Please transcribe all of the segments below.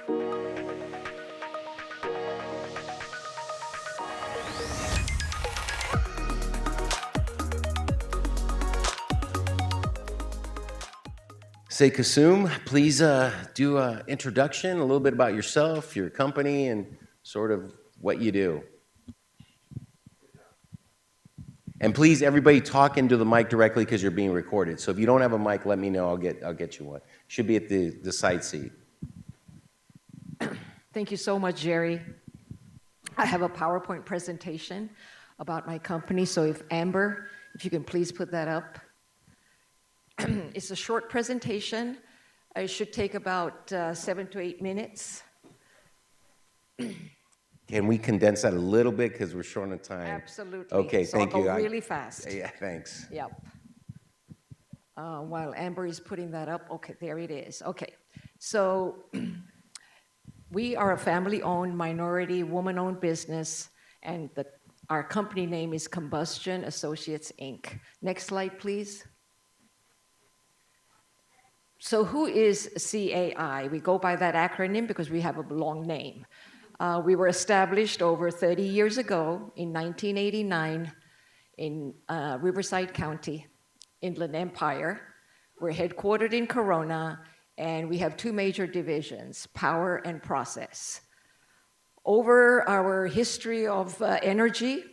Say, Kasum, please do an introduction, a little bit about yourself, your company, and sort of what you do. And please, everybody, talk into the mic directly because you're being recorded. So if you don't have a mic, let me know. I'll get you one. Should be at the side seat. Thank you so much, Jerry. I have a PowerPoint presentation about my company. So if Amber, if you can please put that up. It's a short presentation. It should take about 7 to 8 minutes. Can we condense that a little bit because we're short on time? Absolutely. Okay, so thank I'll you. go really fast. Yeah, thanks. Yep. While Amber is putting that up, okay, there it is. Okay, so we are a family-owned, minority, woman-owned business, and our company name is Combustion Associates, Inc. Next slide, please. So who is CAI? We go by that acronym because we have a long name. We were established over 30 years ago in 1989 in Riverside County, Inland Empire. We're headquartered in Corona, and we have two major divisions, power and process. Over our history of energy,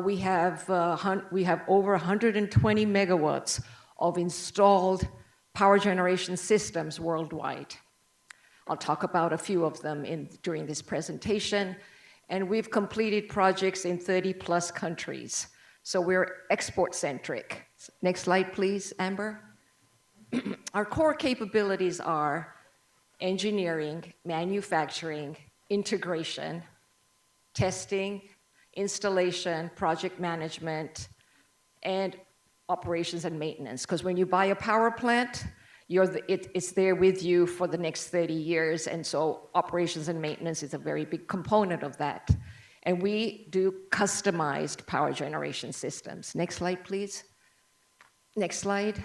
we have over 120 megawatts of installed power generation systems worldwide. I'll talk about a few of them during this presentation. And we've completed projects in 30-plus countries. So we're export-centric. Next slide, please, Amber. Our core capabilities are engineering, manufacturing, integration, testing, installation, project management, and operations and maintenance. Because when you buy a power plant, it's there with you for the next 30 years, and so operations and maintenance is a very big component of that. And we do customized power generation systems. Next slide, please. Next slide.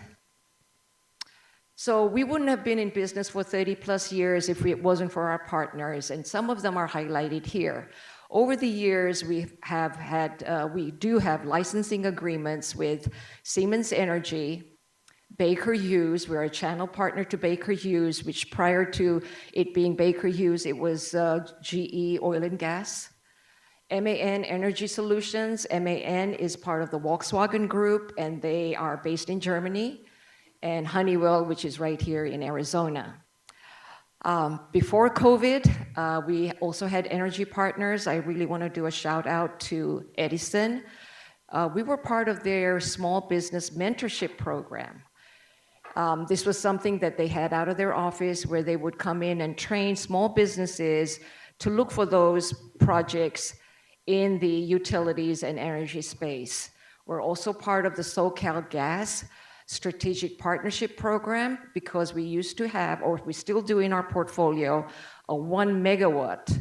So we wouldn't have been in business for 30-plus years if it wasn't for our partners, and some of them are highlighted here. Over the years, we do have licensing agreements with Siemens Energy, Baker Hughes. We're a channel partner to Baker Hughes, which prior to it being Baker Hughes, it was GE Oil and Gas. MAN Energy Solutions. MAN is part of the Volkswagen Group, and they are based in Germany. And Honeywell, which is right here in Arizona. Before COVID, we also had energy partners. I really want to do a shout out to Edison. We were part of their small business mentorship program. This was something that they had out of their office where they would come in and train small businesses to look for those projects in the utilities and energy space. We're also part of the SoCal Gas Strategic Partnership Program because we used to have, or we still do in our portfolio, a 1 megawatt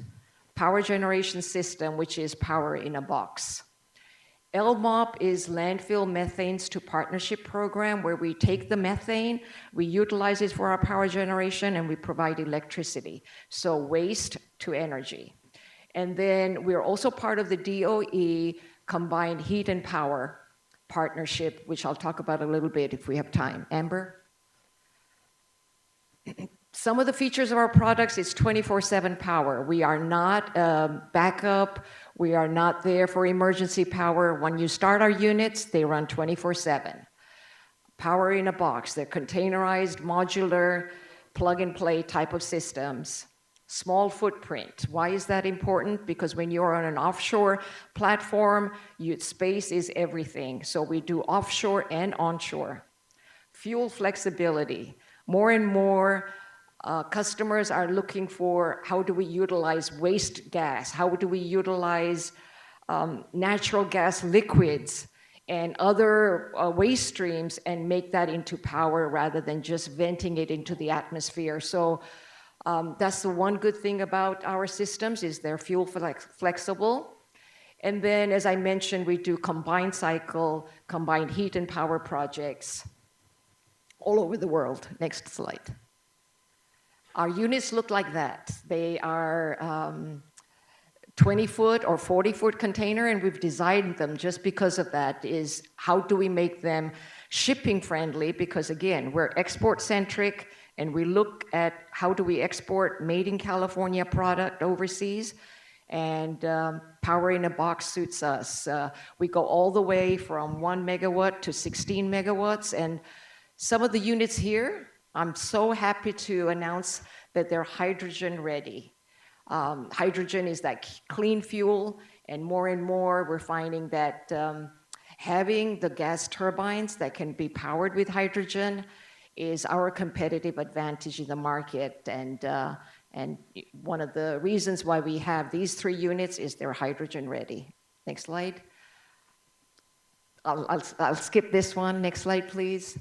power generation system, which is power in a box. LMOP is Landfill Methanes to Partnership Program, where we take the methane, we utilize it for our power generation, and we provide electricity. So waste to energy. And then we're also part of the DOE Combined Heat and Power Partnership, which I'll talk about a little bit if we have time. Amber? Some of the features of our products is 24/7 power. We are not backup. We are not there for emergency power. When you start our units, they run 24/7. Power in a box. They're containerized, modular, plug-and-play type of systems. Small footprint. Why is that important? Because when you're on an offshore platform, space is everything. So we do offshore and onshore. Fuel flexibility. More and more customers are looking for how do we utilize waste gas? How do we utilize natural gas liquids and other waste streams and make that into power rather than just venting it into the atmosphere? So that's the one good thing about our systems is they're fuel flexible. And then, as I mentioned, we do combined cycle, combined heat and power projects all over the world. Next slide. Our units look like that. They are 20-foot or 40-foot container, and we've designed them just because of that, is how do we make them shipping friendly? Because again, we're export centric, and we look at how do we export made in California product overseas, and power in a box suits us. We go all the way from 1 megawatt to 16 megawatts, and some of the units here, I'm so happy to announce that they're hydrogen ready. Hydrogen is that clean fuel, and more we're finding that having the gas turbines that can be powered with hydrogen is our competitive advantage in the market. And one of the reasons why we have these 3 units is they're hydrogen ready. Next slide. I'll skip this one. Next slide, please.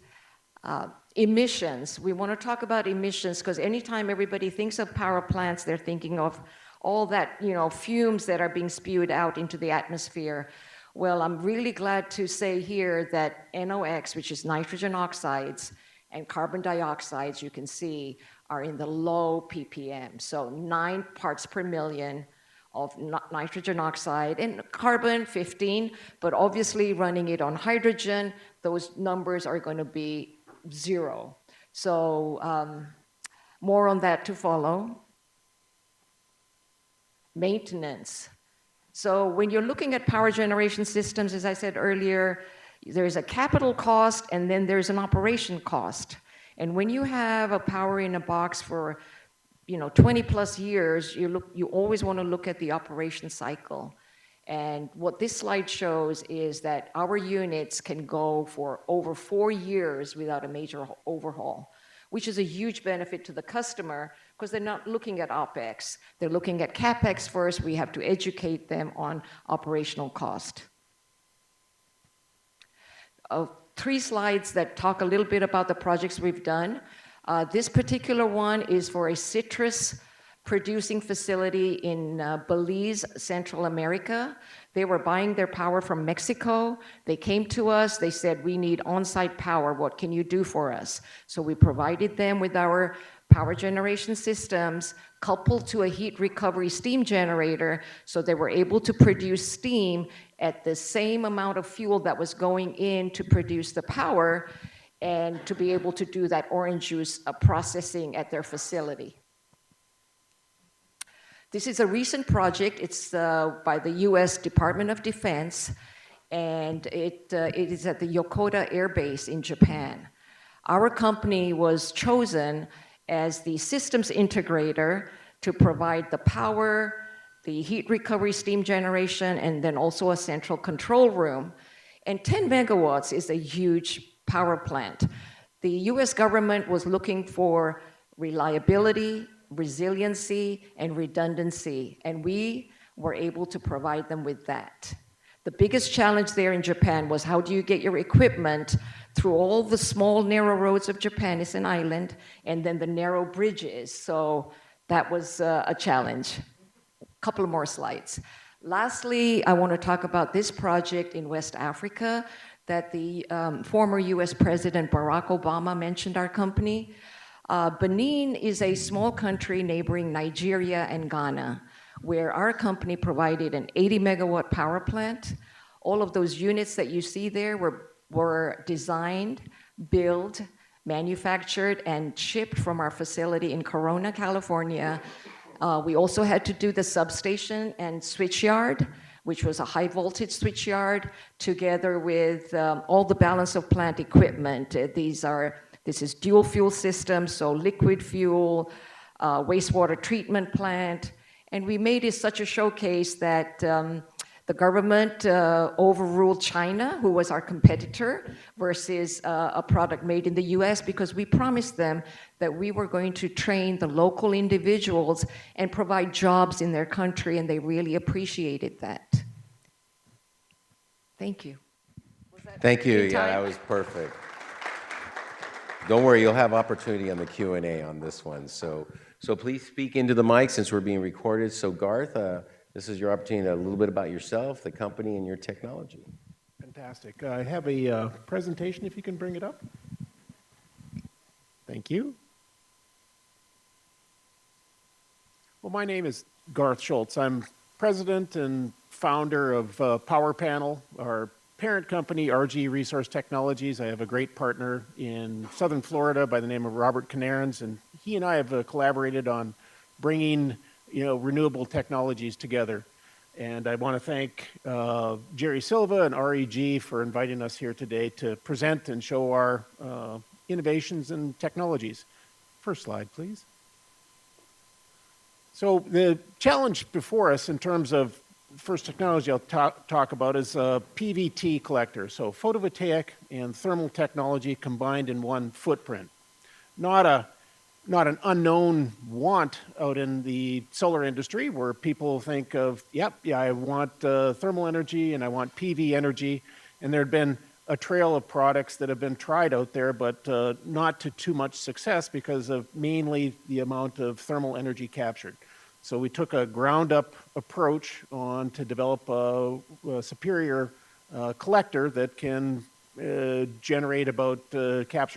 Emissions. We want to talk about emissions because anytime everybody thinks of power plants, they're thinking of all that, fumes that are being spewed out into the atmosphere. Well, I'm really glad to say here that NOx, which is nitrogen oxides, and carbon dioxides, you can see, are in the low ppm. So 9 parts per million of nitrogen oxide, and carbon 15, but obviously running it on hydrogen, those numbers are going to be 0. So more on that to follow. Maintenance. So when you're looking at power generation systems, as I said earlier, there's a capital cost and then there's an operation cost. And when you have a power in a box for 20 plus years, you always want to look at the operation cycle. And what this slide shows is that our units can go for over 4 years without a major overhaul, which is a huge benefit to the customer because they're not looking at OpEx. They're looking at CapEx first. We have to educate them on operational cost. 3 slides that talk a little bit about the projects we've done. This particular one is for a citrus producing facility in Belize, Central America. They were buying their power from Mexico. They came to us, they said, we need on-site power, what can you do for us? So we provided them with our power generation systems coupled to a heat recovery steam generator, so they were able to produce steam at the same amount of fuel that was going in to produce the power, and to be able to do that orange juice processing at their facility. This is a recent project. It's by the US Department of Defense, and it is at the Yokota Air Base in Japan. Our company was chosen as the systems integrator to provide the power, the heat recovery steam generation, and then also a central control room. And 10 megawatts is a huge power plant. The US government was looking for reliability, resiliency, and redundancy, and we were able to provide them with that. The biggest challenge there in Japan was how do you get your equipment through all the small narrow roads of Japan, it's an island, and then the narrow bridges. So that was a challenge. A couple more slides. Lastly, I want to talk about this project in West Africa that the former US President Barack Obama mentioned our company. Benin is a small country neighboring Nigeria and Ghana, where our company provided an 80 megawatt power plant. All of those units that you see there were designed, built, manufactured, and shipped from our facility in Corona, California. We also had to do the substation and switchyard, which was a high voltage switchyard, together with all the balance of plant equipment. This is dual fuel system, so liquid fuel, wastewater treatment plant, and we made it such a showcase that the government overruled China, who was our competitor, versus a product made in the US, because we promised them that we were going to train the local individuals and provide jobs in their country, and they really appreciated that. Thank you. Thank you. Yeah, that was perfect. Don't worry, you'll have opportunity on the Q&A on this one. So please speak into the mic since we're being recorded. So Garth, this is your opportunity, a little bit about yourself, the company, and your technology. Fantastic. I have a presentation, if you can bring it up. Thank you. Well, my name is Garth Schultz. I'm president and founder of Power Panel, our parent company, RG Resource Technologies. I have a great partner in southern Florida by the name of Robert Canarins, and he and I have collaborated on bringing renewable technologies together. And I want to thank Jerry Silva and REG for inviting us here today to present and show our innovations and technologies. First slide, please. So the challenge before us in terms of first technology I'll talk about is a PVT collector. So photovoltaic and thermal technology combined in one footprint. Not an unknown want out in the solar industry where people think of, I want thermal energy and I want PV energy. And there had been a trail of products that have been tried out there, but not to too much success because of mainly the amount of thermal energy captured. So we took a ground-up approach on to develop a superior collector that can capture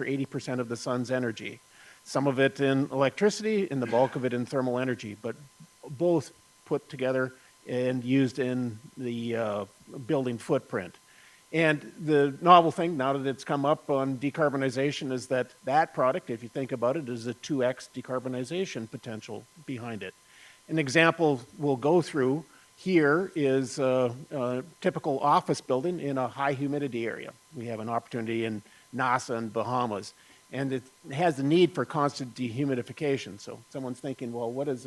80% of the sun's energy. Some of it in electricity and the bulk of it in thermal energy, but both put together and used in the building footprint. And the novel thing, now that it's come up on decarbonization, is that product, if you think about it, is a 2x decarbonization potential behind it. An example we'll go through here is a typical office building in a high humidity area. We have an opportunity in NASA and Bahamas, and it has the need for constant dehumidification. So someone's thinking, well, what does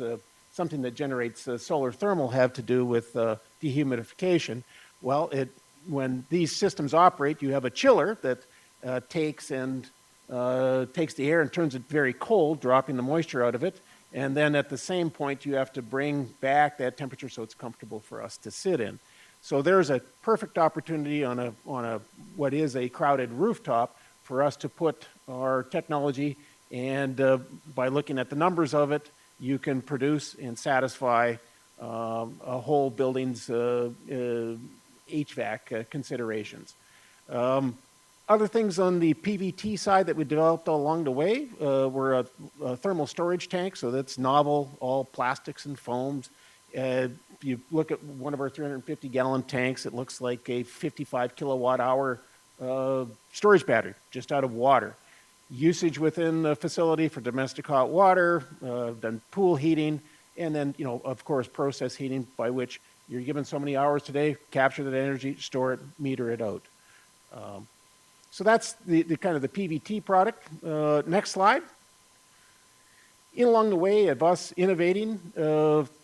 something that generates solar thermal have to do with dehumidification? Well, when these systems operate, you have a chiller that takes the air and turns it very cold, dropping the moisture out of it. And then at the same point, you have to bring back that temperature so it's comfortable for us to sit in. So there's a perfect opportunity on what is a crowded rooftop for us to put our technology, and by looking at the numbers of it, you can produce and satisfy a whole building's HVAC considerations. Other things on the PVT side that we developed along the way were a thermal storage tank, so that's novel, all plastics and foams. If you look at one of our 350-gallon tanks, it looks like a 55 kilowatt-hour storage battery just out of water. Usage within the facility for domestic hot water, then pool heating, and then, of course, process heating, by which you're given so many hours today, capture that energy, store it, meter it out. So that's the kind of the PVT product. Next slide. Along the way of us innovating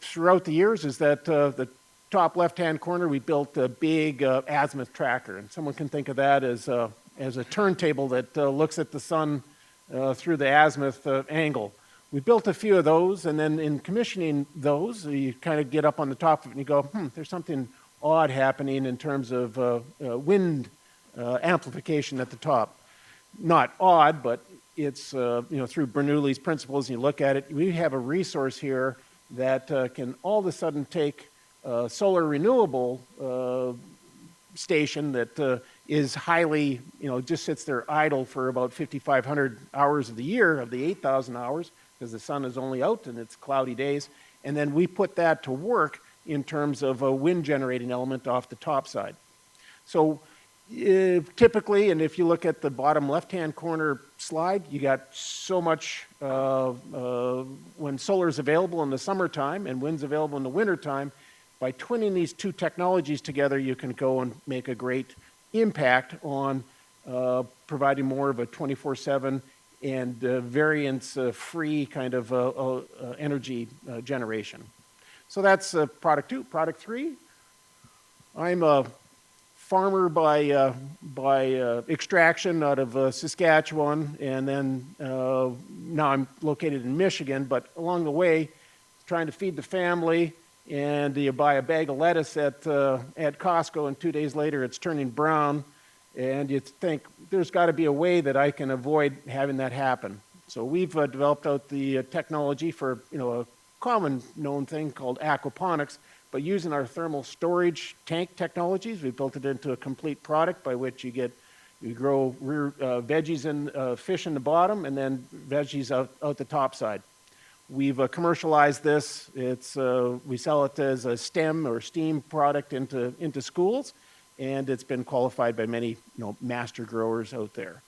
throughout the years is that the top left-hand corner, we built a big azimuth tracker. And someone can think of that as a turntable that looks at the sun through the azimuth angle. We built a few of those, and then in commissioning those, you kind of get up on the top of it and you go, there's something odd happening in terms of wind amplification at the top. Not odd, but it's through Bernoulli's principles, you look at it, we have a resource here that can all of a sudden take a solar renewable station that is highly, just sits there idle for about 5,500 hours of the year of the 8,000 hours, because the sun is only out and it's cloudy days, and then we put that to work in terms of a wind generating element off the top side. So typically, and if you look at the bottom left-hand corner slide, you got so much when solar is available in the summertime and wind's available in the wintertime. By twinning these two technologies together, you can go and make a great impact on providing more of a 24/7 and variance-free kind of energy generation. So that's product 2. Product 3, I'm a farmer by extraction out of Saskatchewan, and then now I'm located in Michigan, but along the way, trying to feed the family, and you buy a bag of lettuce at Costco, and 2 days later it's turning brown, and you think, there's got to be a way that I can avoid having that happen. So we've developed out the technology for a common known thing called aquaponics, but using our thermal storage tank technologies, we built it into a complete product by which you grow veggies and fish in the bottom, and then veggies out the top side. We've commercialized this. We sell it as a STEM or STEAM product into schools, and it's been qualified by many master growers out there.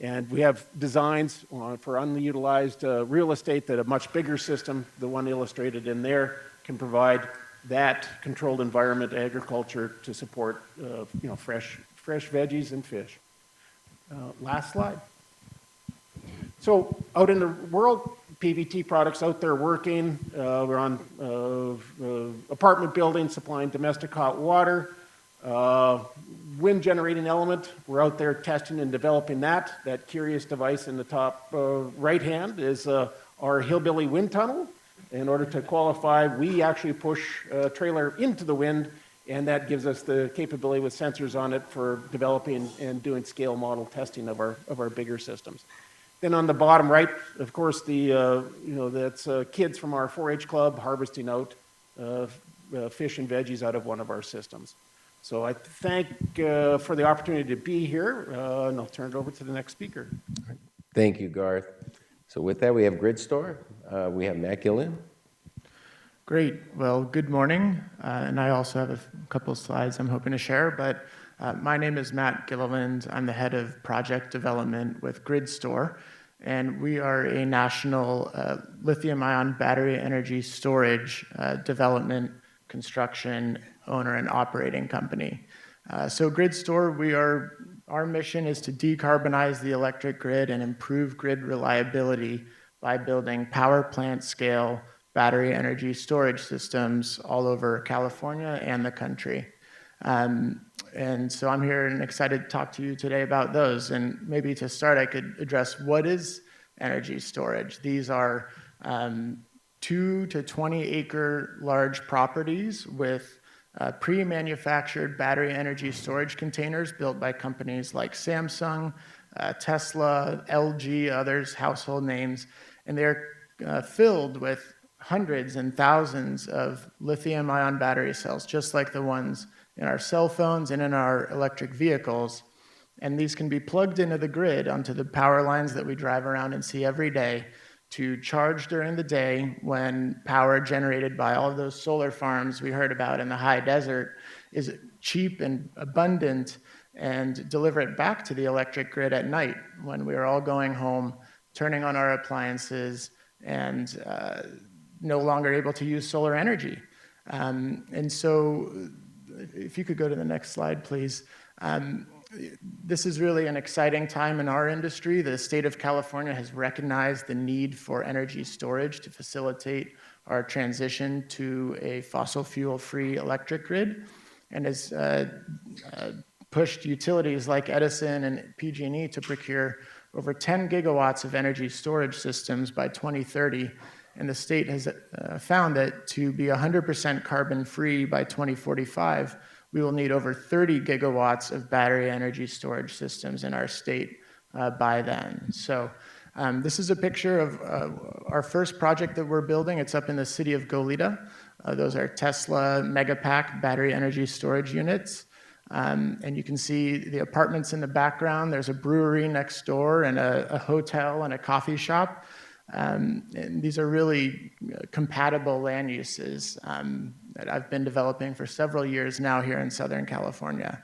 And we have designs for underutilized real estate that a much bigger system, the one illustrated in there, can provide that controlled environment agriculture to support fresh veggies and fish. Last slide. So out in the world, PVT products out there working. We're on apartment buildings supplying domestic hot water. Wind generating element, we're out there testing and developing that. That curious device in the top right hand is our hillbilly wind tunnel. In order to qualify, we actually push a trailer into the wind, and that gives us the capability with sensors on it for developing and doing scale model testing of our bigger systems. Then on the bottom right, of course, that's kids from our 4-H club harvesting out fish and veggies out of one of our systems. So I thank for the opportunity to be here, and I'll turn it over to the next speaker. Thank you, Garth. So with that, we have GridStore. We have Matt Gillen. Great. Well, good morning. And I also have a couple of slides I'm hoping to share. But my name is Matt Gilliland. I'm the head of project development with GridStore. And we are a national lithium-ion battery energy storage development, construction, owner, and operating company. So GridStore, our mission is to decarbonize the electric grid and improve grid reliability by building power plant scale battery energy storage systems all over California and the country. And so I'm here and excited to talk to you today about those. And maybe to start, I could address what is energy storage. These are 2 to 20 acre large properties with pre-manufactured battery energy storage containers built by companies like Samsung, Tesla, LG, others, household names. And they're filled with hundreds and thousands of lithium-ion battery cells, just like the ones in our cell phones and in our electric vehicles. And these can be plugged into the grid onto the power lines that we drive around and see every day to charge during the day when power generated by all of those solar farms we heard about in the high desert is cheap and abundant, and deliver it back to the electric grid at night when we're all going home, turning on our appliances, and no longer able to use solar energy. And so if you could go to the next slide, please. This is really an exciting time in our industry. The state of California has recognized the need for energy storage to facilitate our transition to a fossil fuel-free electric grid, and has pushed utilities like Edison and PG&E to procure over 10 gigawatts of energy storage systems by 2030. And the state has found that to be 100% carbon-free by 2045, we will need over 30 gigawatts of battery energy storage systems in our state by then. So this is a picture of our first project that we're building. It's up in the city of Goleta. Those are Tesla Megapack battery energy storage units. And you can see the apartments in the background. There's a brewery next door and a hotel and a coffee shop. And these are really compatible land uses that I've been developing for several years now here in Southern California.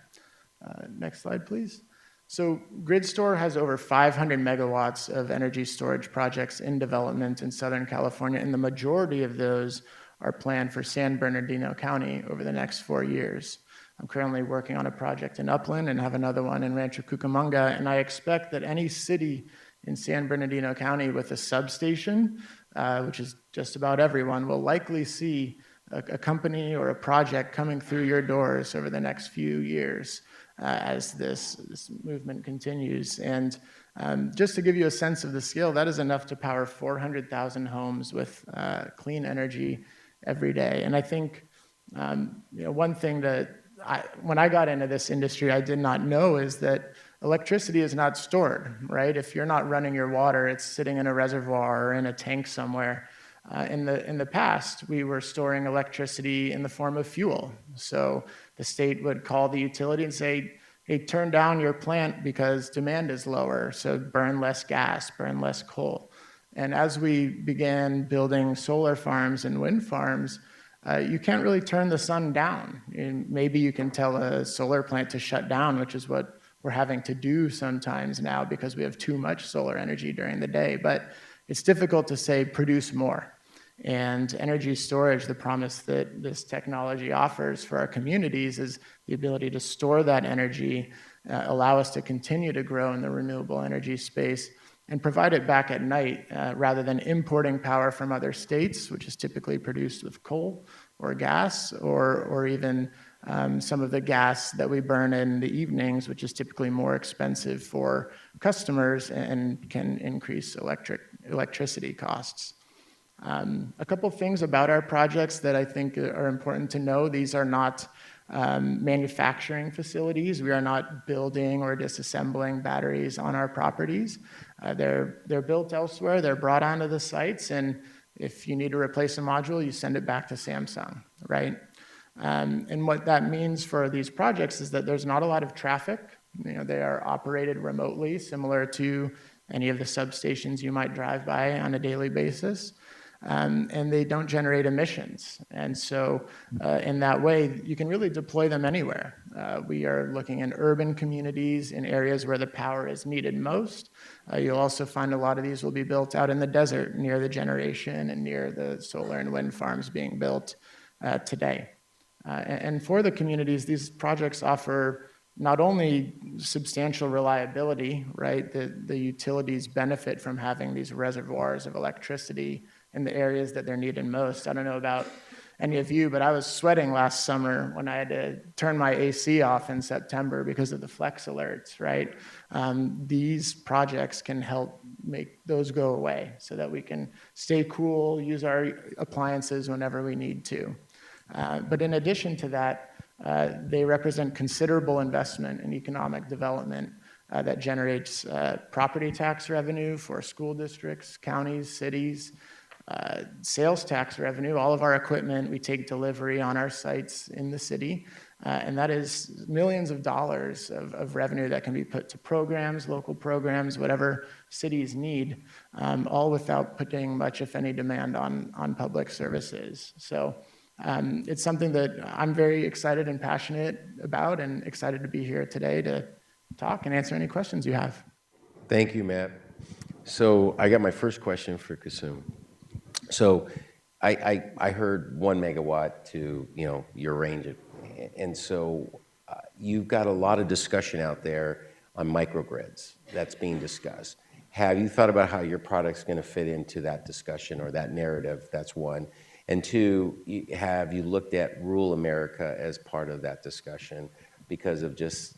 Next slide, please. So GridStore has over 500 megawatts of energy storage projects in development in Southern California, and the majority of those are planned for San Bernardino County over the next 4 years. I'm currently working on a project in Upland and have another one in Rancho Cucamonga, and I expect that any city in San Bernardino County with a substation, which is just about everyone, will likely see a company or a project coming through your doors over the next few years as this movement continues. And just to give you a sense of the scale, that is enough to power 400,000 homes with clean energy every day. And I think one thing that when I got into this industry, I did not know is that electricity is not stored, right? If you're not running your water, it's sitting in a reservoir or in a tank somewhere. In the past, we were storing electricity in the form of fuel. So the state would call the utility and say, hey, turn down your plant because demand is lower, so burn less gas, burn less coal. And as we began building solar farms and wind farms, you can't really turn the sun down. And maybe you can tell a solar plant to shut down, which is what we're having to do sometimes now because we have too much solar energy during the day. But it's difficult to say produce more. And energy storage, the promise that this technology offers for our communities is the ability to store that energy, allow us to continue to grow in the renewable energy space, and provide it back at night rather than importing power from other states, which is typically produced with coal or gas, or even some of the gas that we burn in the evenings, which is typically more expensive for customers and can increase electricity costs. A couple things about our projects that I think are important to know. These are not manufacturing facilities. We are not building or disassembling batteries on our properties. They're built elsewhere. They're brought onto the sites, and if you need to replace a module, you send it back to Samsung, right? And what that means for these projects is that there's not a lot of traffic. They are operated remotely, similar to any of the substations you might drive by on a daily basis. And they don't generate emissions. And so in that way, you can really deploy them anywhere. We are looking in urban communities, in areas where the power is needed most. You'll also find a lot of these will be built out in the desert, near the generation and near the solar and wind farms being built today. And for the communities, these projects offer not only substantial reliability, right? The utilities benefit from having these reservoirs of electricity in the areas that they're needed most. I don't know about any of you, but I was sweating last summer when I had to turn my AC off in September because of the flex alerts, right? These projects can help make those go away so that we can stay cool, use our appliances whenever we need to. But in addition to that, they represent considerable investment in economic development that generates property tax revenue for school districts, counties, cities, sales tax revenue. All of our equipment, we take delivery on our sites in the city, and that is millions of dollars of revenue that can be put to programs, local programs, whatever cities need, all without putting much, if any, demand on public services. So it's something that I'm very excited and passionate about, and excited to be here today to talk and answer any questions you have. Thank you, Matt. So I got my first question for Kasum. So I heard 1 megawatt to your range, and so you've got a lot of discussion out there on microgrids that's being discussed. Have you thought about how your product's going to fit into that discussion or that narrative? That's one. And two, have you looked at rural America as part of that discussion because of just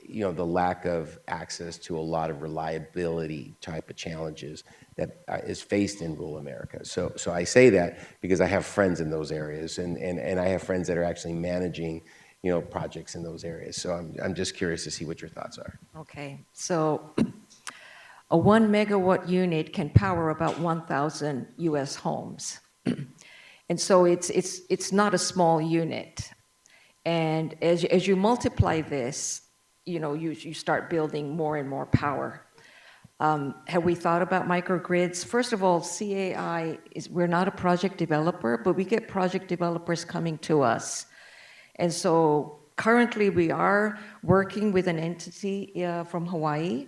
the lack of access to a lot of reliability type of challenges that is faced in rural America? So I say that because I have friends in those areas, and I have friends that are actually managing projects in those areas. So I'm just curious to see what your thoughts are. Okay, so a 1 megawatt unit can power about 1,000 US homes. And so it's not a small unit. And as you multiply this, you start building more and more power. Have we thought about microgrids? First of all, CAI we're not a project developer, but we get project developers coming to us. And so currently we are working with an entity from Hawaii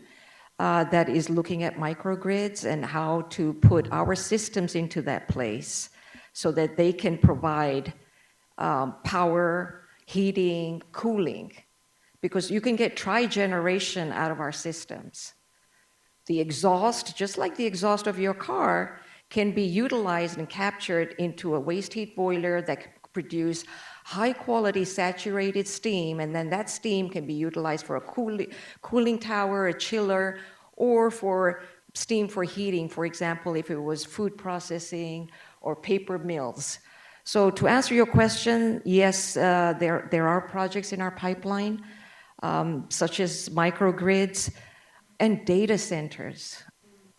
that is looking at microgrids and how to put our systems into that place so that they can provide power, heating, cooling, because you can get tri-generation out of our systems. The exhaust, just like the exhaust of your car, can be utilized and captured into a waste heat boiler that can produce high-quality saturated steam, and then that steam can be utilized for a cooling tower, a chiller, or for steam for heating, for example, if it was food processing or paper mills. So to answer your question, yes, there are projects in our pipeline, such as microgrids and data centers.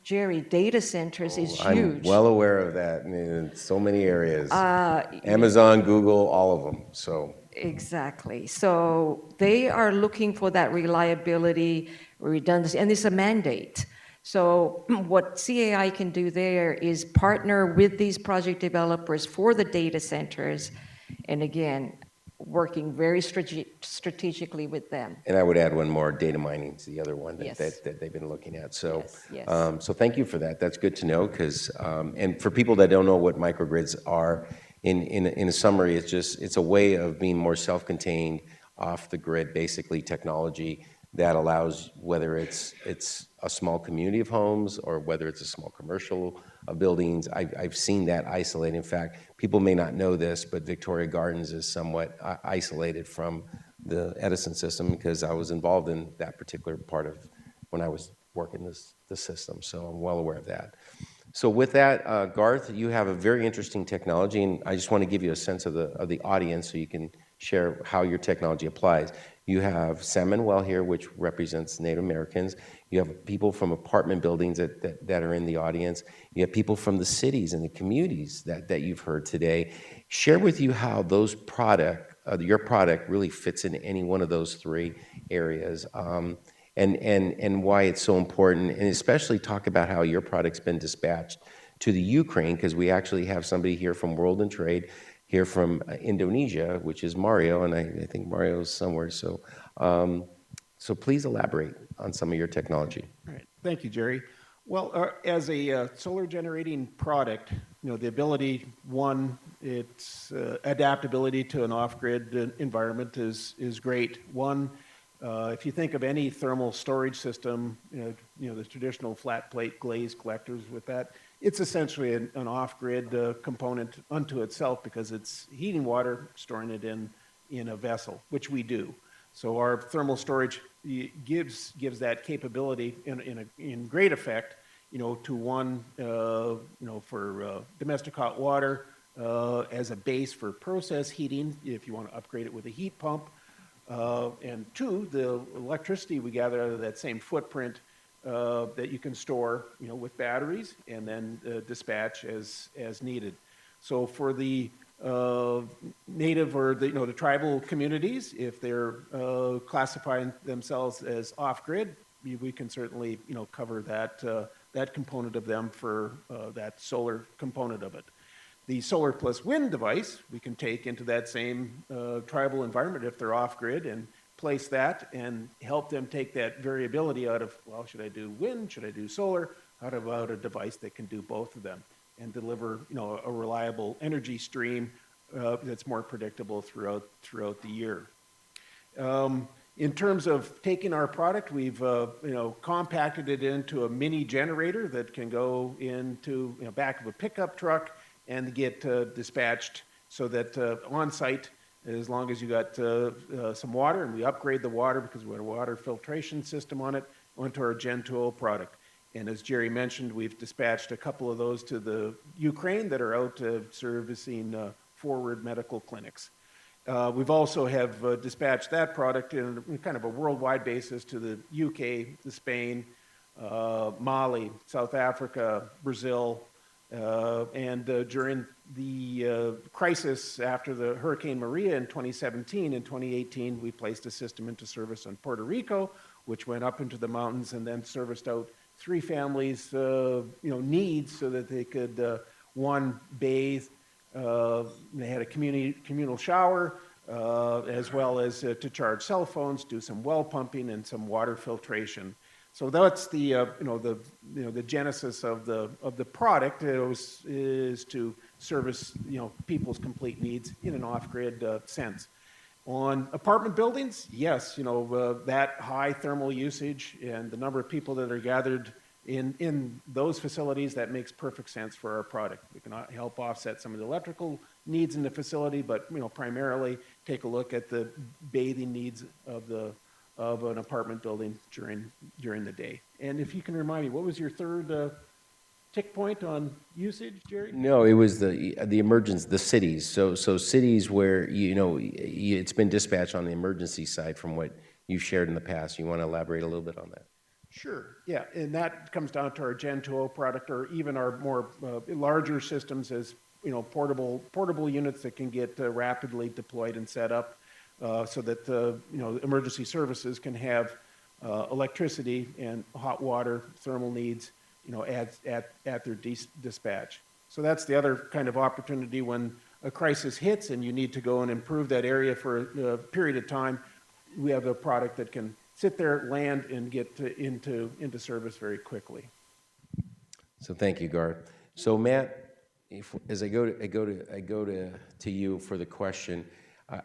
Jerry, data centers is huge. I'm well aware of that. I mean, in so many areas. Amazon, Google, all of them. So exactly. So they are looking for that reliability, redundancy, and it's a mandate. So what CAI can do there is partner with these project developers for the data centers, and again, working very strategically with them. And I would add one more, data mining is the other one Yes. that they've been looking at. So, Yes, yes. so thank you for that. That's good to know because, and for people that don't know what microgrids are, in a summary, it's a way of being more self-contained, off the grid, basically technology that allows, whether it's a small community of homes or whether it's a small commercial buildings. I've seen that isolated. In fact, people may not know this, but Victoria Gardens is somewhat isolated from the Edison system because I was involved in that particular part of when I was working the system. So I'm well aware of that. So with that, Garth, you have a very interesting technology, and I just want to give you a sense of the audience so you can share how your technology applies. You have San Manuel here, which represents Native Americans. You have people from apartment buildings that are in the audience. You have people from the cities and the communities that you've heard today. Share with you how those your product really fits in any one of those three areas. And why it's so important, and especially talk about how your product's been dispatched to the Ukraine, because we actually have somebody here from World and Trade, here from Indonesia, which is Mario, and I think Mario's somewhere. So, so please elaborate on some of your technology. All right. Thank you, Jerry. Well, as a solar generating product, the ability, one, its adaptability to an off-grid environment is great. One, if you think of any thermal storage system, the traditional flat plate glaze collectors with that, it's essentially an off-grid component unto itself because it's heating water, storing it in a vessel, which we do. So our thermal storage gives that capability in great effect, to one, for domestic hot water as a base for process heating, if you want to upgrade it with a heat pump. And two, the electricity we gather out of that same footprint that you can store, with batteries and then dispatch as needed. So for the native or the tribal communities, if they're classifying themselves as off-grid, we can certainly cover that component of them for that solar component of it. The solar plus wind device we can take into that same tribal environment if they're off-grid and place that and help them take that variability out of, well, should I do wind, should I do solar? How about a device that can do both of them and deliver a reliable energy stream that's more predictable throughout the year. In terms of taking our product, we've compacted it into a mini generator that can go into back of a pickup truck and get dispatched so that on site, as long as you got some water, and we upgrade the water because we have a water filtration system on it, onto our Gen 2.0 product. And as Jerry mentioned, we've dispatched a couple of those to the Ukraine that are out servicing forward medical clinics. We've also have dispatched that product in kind of a worldwide basis to the UK, the Spain, Mali, South Africa, Brazil, and during the crisis after the Hurricane Maria in 2017 and 2018, we placed a system into service on Puerto Rico, which went up into the mountains and then serviced out 3 families' needs so that they could one, bathe. They had a communal shower, as well as to charge cell phones, do some well pumping, and some water filtration. So that's the the genesis of the product is to service people's complete needs in an off-grid sense. On apartment buildings, yes, that high thermal usage and the number of people that are gathered in those facilities, that makes perfect sense for our product. We can help offset some of the electrical needs in the facility, but primarily take a look at the bathing needs of an apartment building during the day. And if you can remind me, what was your third tick point on usage, Jerry? No, it was the emergence, the cities. So cities where it's been dispatched on the emergency side from what you've shared in the past. You want to elaborate a little bit on that? Sure. Yeah, and that comes down to our Gen 2.0 product, or even our more larger systems as portable units that can get rapidly deployed and set up, so that emergency services can have electricity and hot water, thermal needs, at their dispatch. So that's the other kind of opportunity when a crisis hits and you need to go and improve that area for a period of time. We have a product that can sit there, land, and get into service very quickly. So thank you, Garth. So Matt, as I go to you for the question,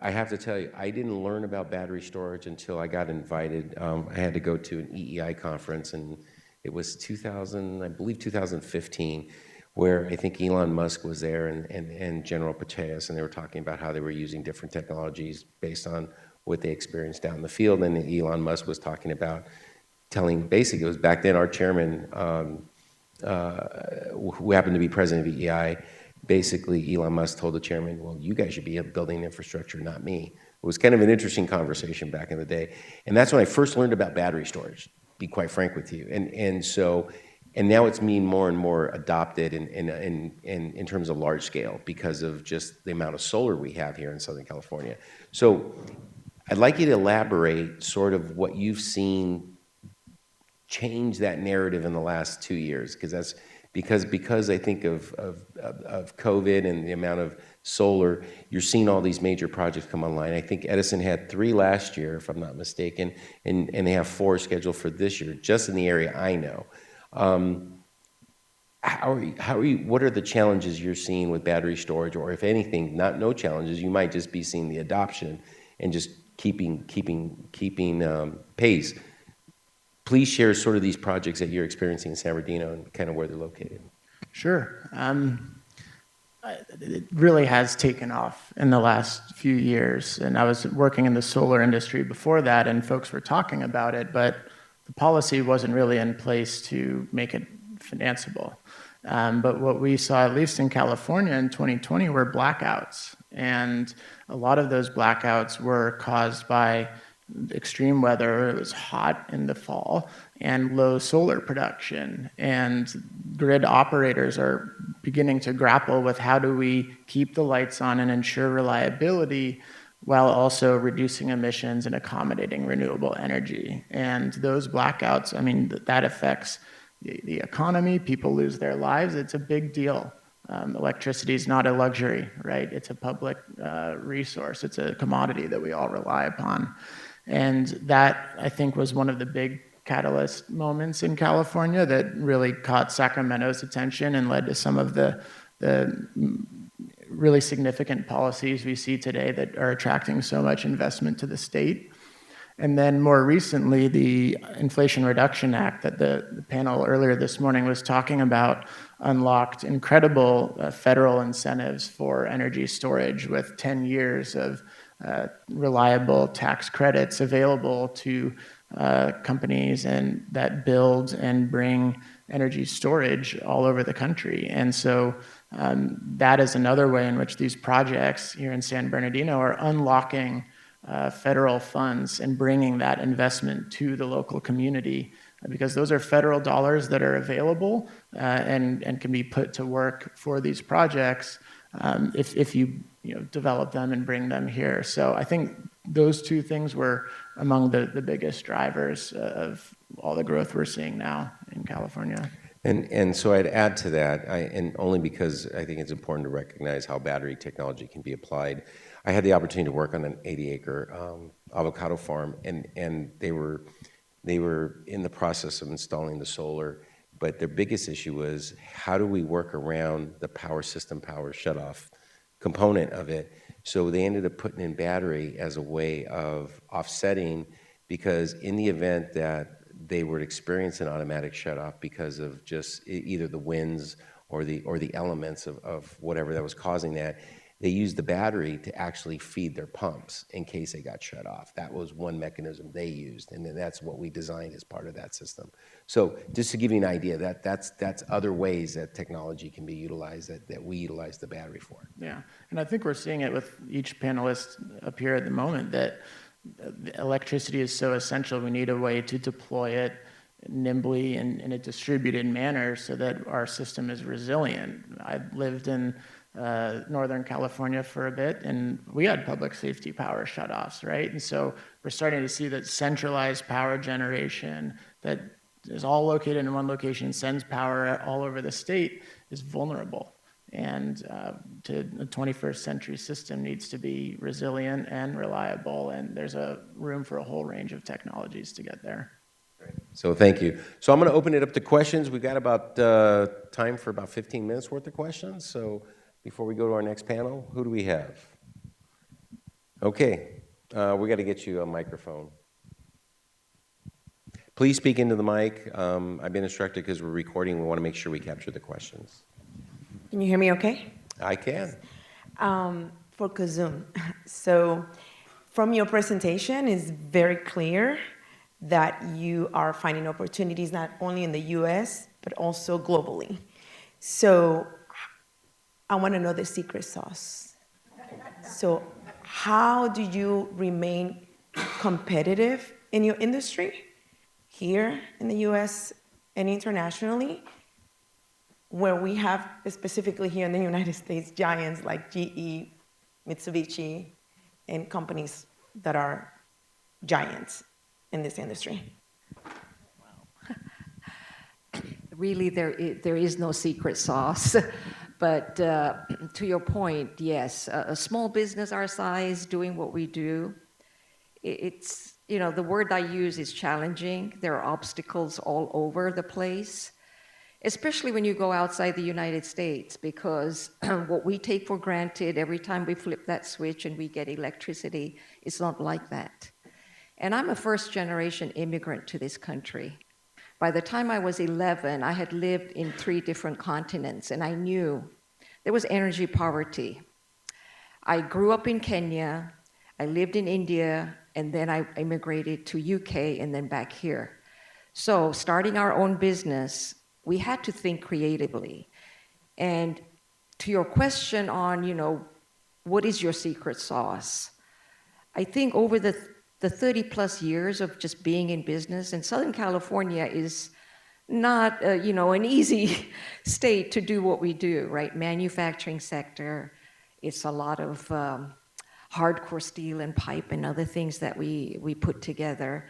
I have to tell you, I didn't learn about battery storage until I got invited. I had to go to an EEI conference, and it was 2015, where I think Elon Musk was there and General Petraeus, and they were talking about how they were using different technologies based on what they experienced down in the field. And Elon Musk was talking about basically, it was back then our chairman, who happened to be president of EEI, basically Elon Musk told the chairman, well, you guys should be building infrastructure, not me. It was kind of an interesting conversation back in the day. And that's when I first learned about battery storage, to be quite frank with you. And now it's being more and more adopted in terms of large scale because of just the amount of solar we have here in Southern California. So I'd like you to elaborate sort of what you've seen change that narrative in the last 2 years, because I think of COVID and the amount of solar, you're seeing all these major projects come online. I think Edison had 3 last year, if I'm not mistaken, and they have 4 scheduled for this year, just in the area I know. What are the challenges you're seeing with battery storage, or if anything, no challenges, you might just be seeing the adoption and just keeping pace. Please share sort of these projects that you're experiencing in San Bernardino and kind of where they're located. Sure. It really has taken off in the last few years. And I was working in the solar industry before that, and folks were talking about it, but the policy wasn't really in place to make it financeable. But what we saw, at least in California in 2020, were blackouts. And a lot of those blackouts were caused by extreme weather. It was hot in the fall and low solar production. And grid operators are beginning to grapple with how do we keep the lights on and ensure reliability while also reducing emissions and accommodating renewable energy. And those blackouts, I mean, that affects the economy. People lose their lives. It's a big deal. Electricity is not a luxury, right? It's a public resource. It's a commodity that we all rely upon. And that, I think, was one of the big catalyst moments in California that really caught Sacramento's attention and led to some of the really significant policies we see today that are attracting so much investment to the state. And then more recently, the Inflation Reduction Act that the panel earlier this morning was talking about unlocked incredible federal incentives for energy storage with 10 years of reliable tax credits available to companies and that build and bring energy storage all over the country. And so that is another way in which these projects here in San Bernardino are unlocking federal funds and bringing that investment to the local community, because those are federal dollars that are available and can be put to work for these projects if you develop them and bring them here. So I think those two things were among the biggest drivers of all the growth we're seeing now in California. And so I'd add to that, and only because I think it's important to recognize how battery technology can be applied. I had the opportunity to work on an 80-acre avocado farm, and they were in the process of installing the solar, but their biggest issue was how do we work around the power shutoff component of it. So they ended up putting in battery as a way of offsetting, because in the event that they would experience an automatic shutoff because of just either the winds or the elements of whatever that was causing that, they used the battery to actually feed their pumps in case they got shut off. That was one mechanism they used, and then that's what we designed as part of that system. So just to give you an idea, that's other ways that technology can be utilized that we utilize the battery for. Yeah, and I think we're seeing it with each panelist up here at the moment that electricity is so essential. We need a way to deploy it nimbly and in a distributed manner so that our system is resilient. I lived in Northern California for a bit, and we had public safety power shutoffs, right? And so we're starting to see that centralized power generation that is all located in one location, sends power all over the state, is vulnerable. And to the 21st century system needs to be resilient and reliable, and there's a room for a whole range of technologies to get there. So thank you. So I'm going to open it up to questions. We've got about time for about 15 minutes worth of questions. So before we go to our next panel, who do we have? Okay, we got to get you a microphone. Please speak into the mic. I've been instructed because we're recording. We want to make sure we capture the questions. Can you hear me okay? I can. For Kazum. So from your presentation, it's very clear that you are finding opportunities not only in the US, but also globally. So I want to know the secret sauce. So how do you remain competitive in your industry here in the US and internationally, where we have, specifically here in the United States, giants like GE, Mitsubishi, and companies that are giants in this industry? Really, there is no secret sauce. But to your point, yes, a small business our size doing what we do, it's, the word I use is challenging. There are obstacles all over the place, especially when you go outside the United States, because what we take for granted every time we flip that switch and we get electricity, it's not like that. And I'm a first-generation immigrant to this country. By the time I was 11, I had lived in 3 different continents, and I knew there was energy poverty. I grew up in Kenya, I lived in India, and then I immigrated to UK and then back here. So starting our own business, we had to think creatively. And to your question on, what is your secret sauce? I think over the 30 plus years of just being in business, and Southern California is not, an easy state to do what we do, right? Manufacturing sector, it's a lot of hardcore steel and pipe and other things that we put together.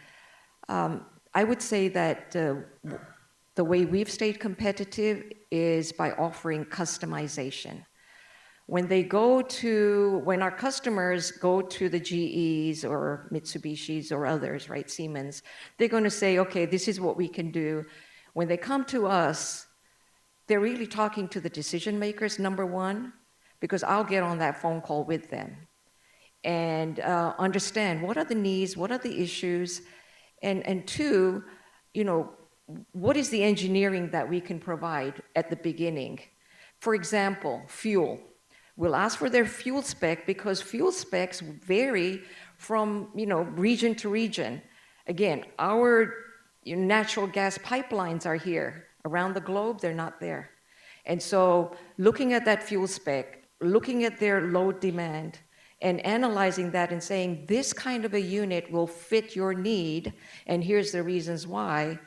I would say that the way we've stayed competitive is by offering customization. When our customers go to the GEs or Mitsubishis or others, right, Siemens, they're going to say, okay, this is what we can do. When they come to us, they're really talking to the decision makers, number one, because I'll get on that phone call with them and understand what are the needs, what are the issues, and two, what is the engineering that we can provide at the beginning? For example, fuel. We'll ask for their fuel spec because fuel specs vary from, region to region. Again, our natural gas pipelines are here. Around the globe, they're not there. And so looking at that fuel spec, looking at their load demand, and analyzing that and saying, this kind of a unit will fit your need, and here's the reasons why,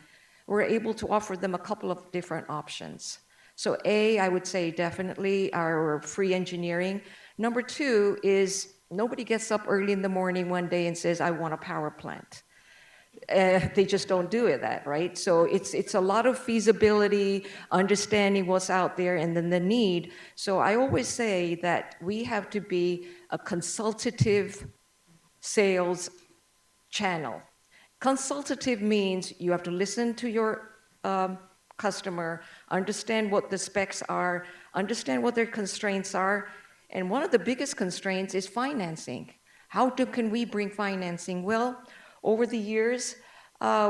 we're able to offer them a couple of different options. So I would say definitely our free engineering. Number 2 is nobody gets up early in the morning one day and says, I want a power plant. They just don't do it that, right? So it's a lot of feasibility, understanding what's out there, and then the need. So I always say that we have to be a consultative sales channel. Consultative means you have to listen to your customer, understand what the specs are, understand what their constraints are, and one of the biggest constraints is financing. Can we bring financing? Well, over the years,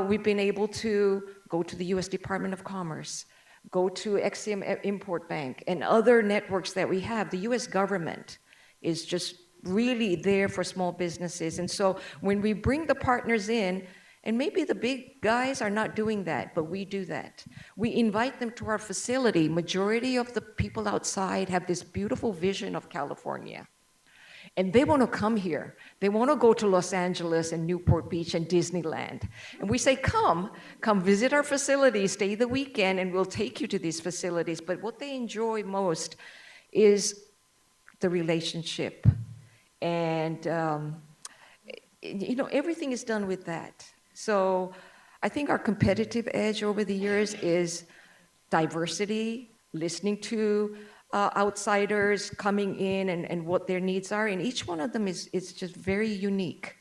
we've been able to go to the US Department of Commerce, go to Exium Import Bank, and other networks that we have. The US government is just really there for small businesses. And so when we bring the partners in, and maybe the big guys are not doing that, but we do that. We invite them to our facility. Majority of the people outside have this beautiful vision of California. And they want to come here. They want to go to Los Angeles and Newport Beach and Disneyland. And we say, come visit our facilities, stay the weekend, and we'll take you to these facilities. But what they enjoy most is the relationship. And, everything is done with that. So I think our competitive edge over the years is diversity, listening to outsiders coming in and what their needs are, and each one of them is just very unique.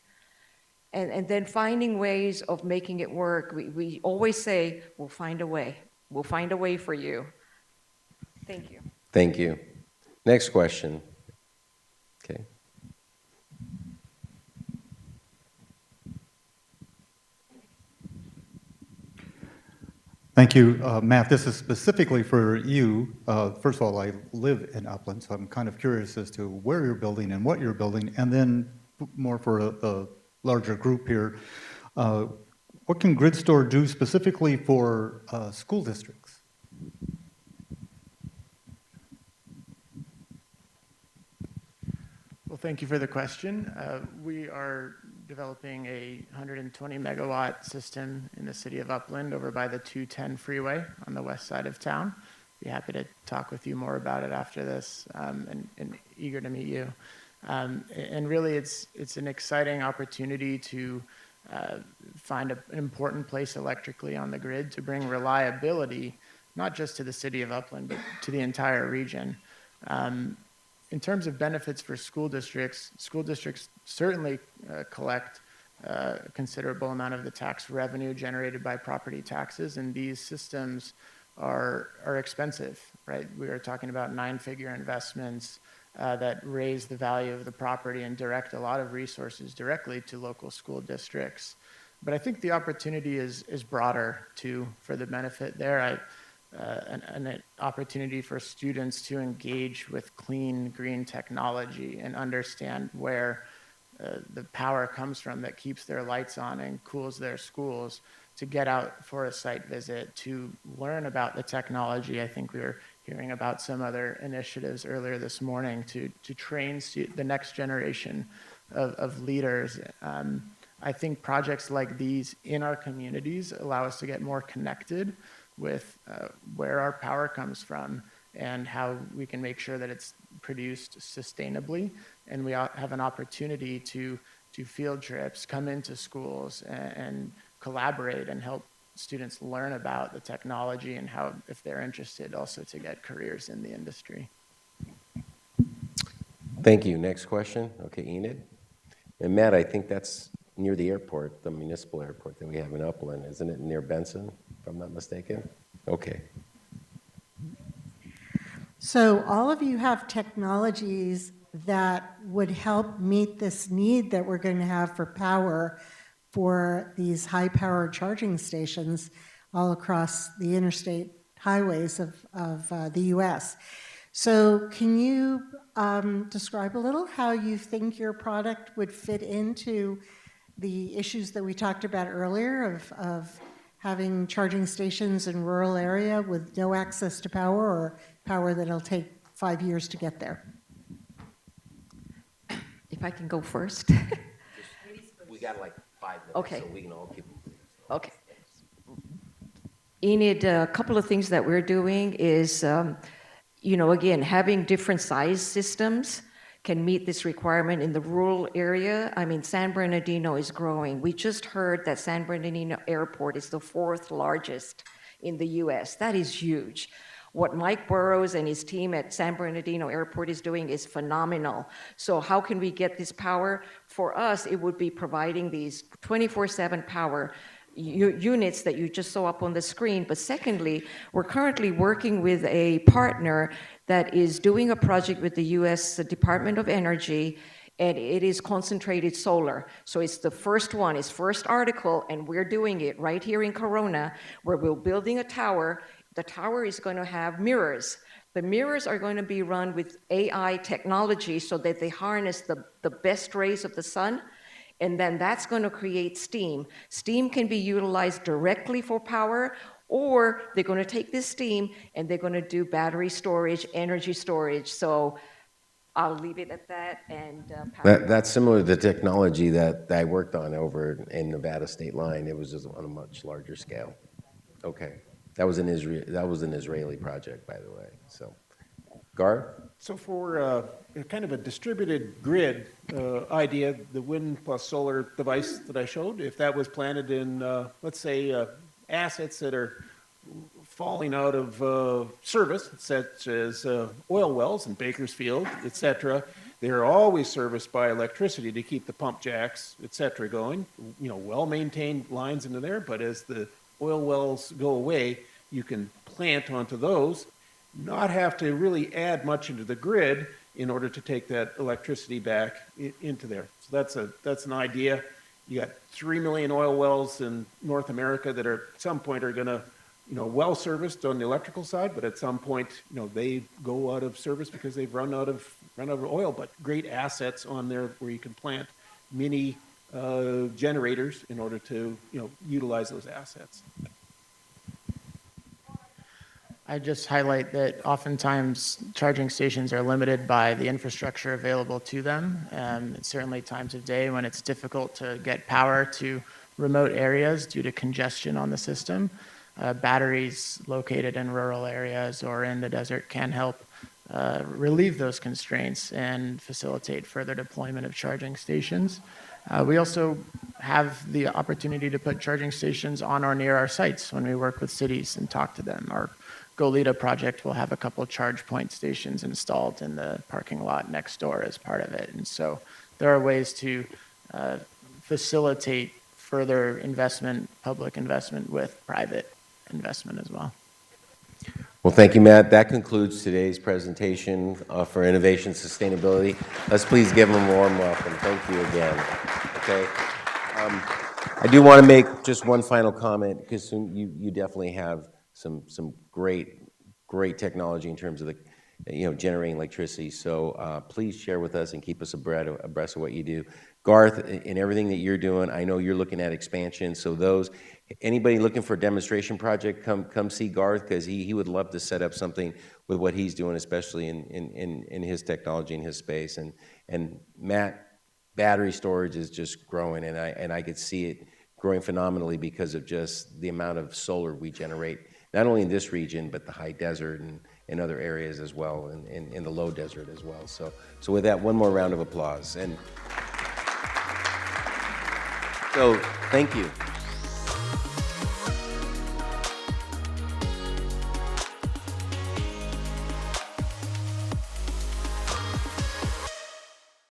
And then finding ways of making it work. We always say, we'll find a way. We'll find a way for you. Thank you. Thank you. Next question. Okay. Thank you, Matt. This is specifically for you. First of all, I live in Upland, so I'm kind of curious as to where you're building and what you're building, and then more for a larger group here. What can GridStore do specifically for school districts? Well, thank you for the question. We are developing a 120 megawatt system in the city of Upland over by the 210 freeway on the west side of town. Be happy to talk with you more about it after this, and eager to meet you. And really, it's an exciting opportunity to find an important place electrically on the grid to bring reliability, not just to the city of Upland, but to the entire region. In terms of benefits for school districts certainly collect a considerable amount of the tax revenue generated by property taxes, and these systems are expensive, right? We are talking about 9-figure investments that raise the value of the property and direct a lot of resources directly to local school districts. But I think the opportunity is broader too for the benefit there. An opportunity for students to engage with clean, green technology and understand where the power comes from that keeps their lights on and cools their schools, to get out for a site visit, to learn about the technology. I think we were hearing about some other initiatives earlier this morning to train the next generation of leaders. I think projects like these in our communities allow us to get more connected with where our power comes from and how we can make sure that it's produced sustainably. And we have an opportunity to do field trips, come into schools and collaborate and help students learn about the technology and how, if they're interested, also to get careers in the industry. Thank you. Next question. Okay, Enid. And Matt, I think that's near the airport, the municipal airport that we have in Upland. Isn't it near Benson, if I'm not mistaken? Okay. So all of you have technologies that would help meet this need that we're going to have for power for these high-power charging stations all across the interstate highways of the U.S. So can you describe a little how you think your product would fit into the issues that we talked about earlier of having charging stations in rural area with no access to power, or power that'll take 5 years to get there? If I can go first. We got like 5 minutes, Okay. so we can all keep. Okay. Enid, a couple of things that we're doing is, again, having different size systems can meet this requirement in the rural area. I mean, San Bernardino is growing. We just heard that San Bernardino Airport is the 4th largest in the US. That is huge. What Mike Burrows and his team at San Bernardino Airport is doing is phenomenal. So how can we get this power? For us, it would be providing these 24/7 power units that you just saw up on the screen. But secondly, we're currently working with a partner that is doing a project with the US Department of Energy, and it is concentrated solar. So it's the first one, it's first article, and we're doing it right here in Corona, where we're building a tower. The tower is going to have mirrors. The mirrors are going to be run with AI technology so that they harness the best rays of the sun, and then that's going to create steam. Steam can be utilized directly for power, or they're going to take this steam and they're going to do battery storage, energy storage. So I'll leave it at that and pass it That's similar to the technology that I worked on over in Nevada State Line. It was just on a much larger scale. Okay. That was an Israeli project, by the way. So, Garth? So for kind of a distributed grid idea, the wind plus solar device that I showed, if that was planted in, let's say, assets that are falling out of service, such as oil wells in Bakersfield, et cetera, they're always serviced by electricity to keep the pump jacks, et cetera, going. You know, well-maintained lines into there, but as the oil wells go away, you can plant onto those, not have to really add much into the grid in order to take that electricity back into there. So that's an idea. You got 3 million oil wells in North America that are at some point are going to, you know, well serviced on the electrical side, but at some point, you know, they go out of service because they've run out of oil. But great assets on there where you can plant mini generators in order to, you know, utilize those assets. I just highlight that oftentimes charging stations are limited by the infrastructure available to them. Certainly times of day when it's difficult to get power to remote areas due to congestion on the system. Batteries located in rural areas or in the desert can help relieve those constraints and facilitate further deployment of charging stations. We also have the opportunity to put charging stations on or near our sites when we work with cities and talk to them. Our Goleta project will have a couple charge point stations installed in the parking lot next door as part of it. And so there are ways to facilitate further investment, public investment with private investment as well. Well, thank you, Matt. That concludes today's presentation for Innovation Sustainability. Let's please give them a warm welcome. Thank you again. Okay. I do want to make just one final comment because you definitely have some great technology in terms of the generating electricity. So please share with us and keep us abreast of what you do. Garth, in everything that you're doing, I know you're looking at expansion. So anybody looking for a demonstration project, come see Garth because he would love to set up something with what he's doing, especially in his technology in his space. And Matt, battery storage is just growing, and I could see it growing phenomenally because of just the amount of solar we generate, not only in this region, but the high desert and in other areas as well, and in the low desert as well. So with that, one more round of applause. And so thank you.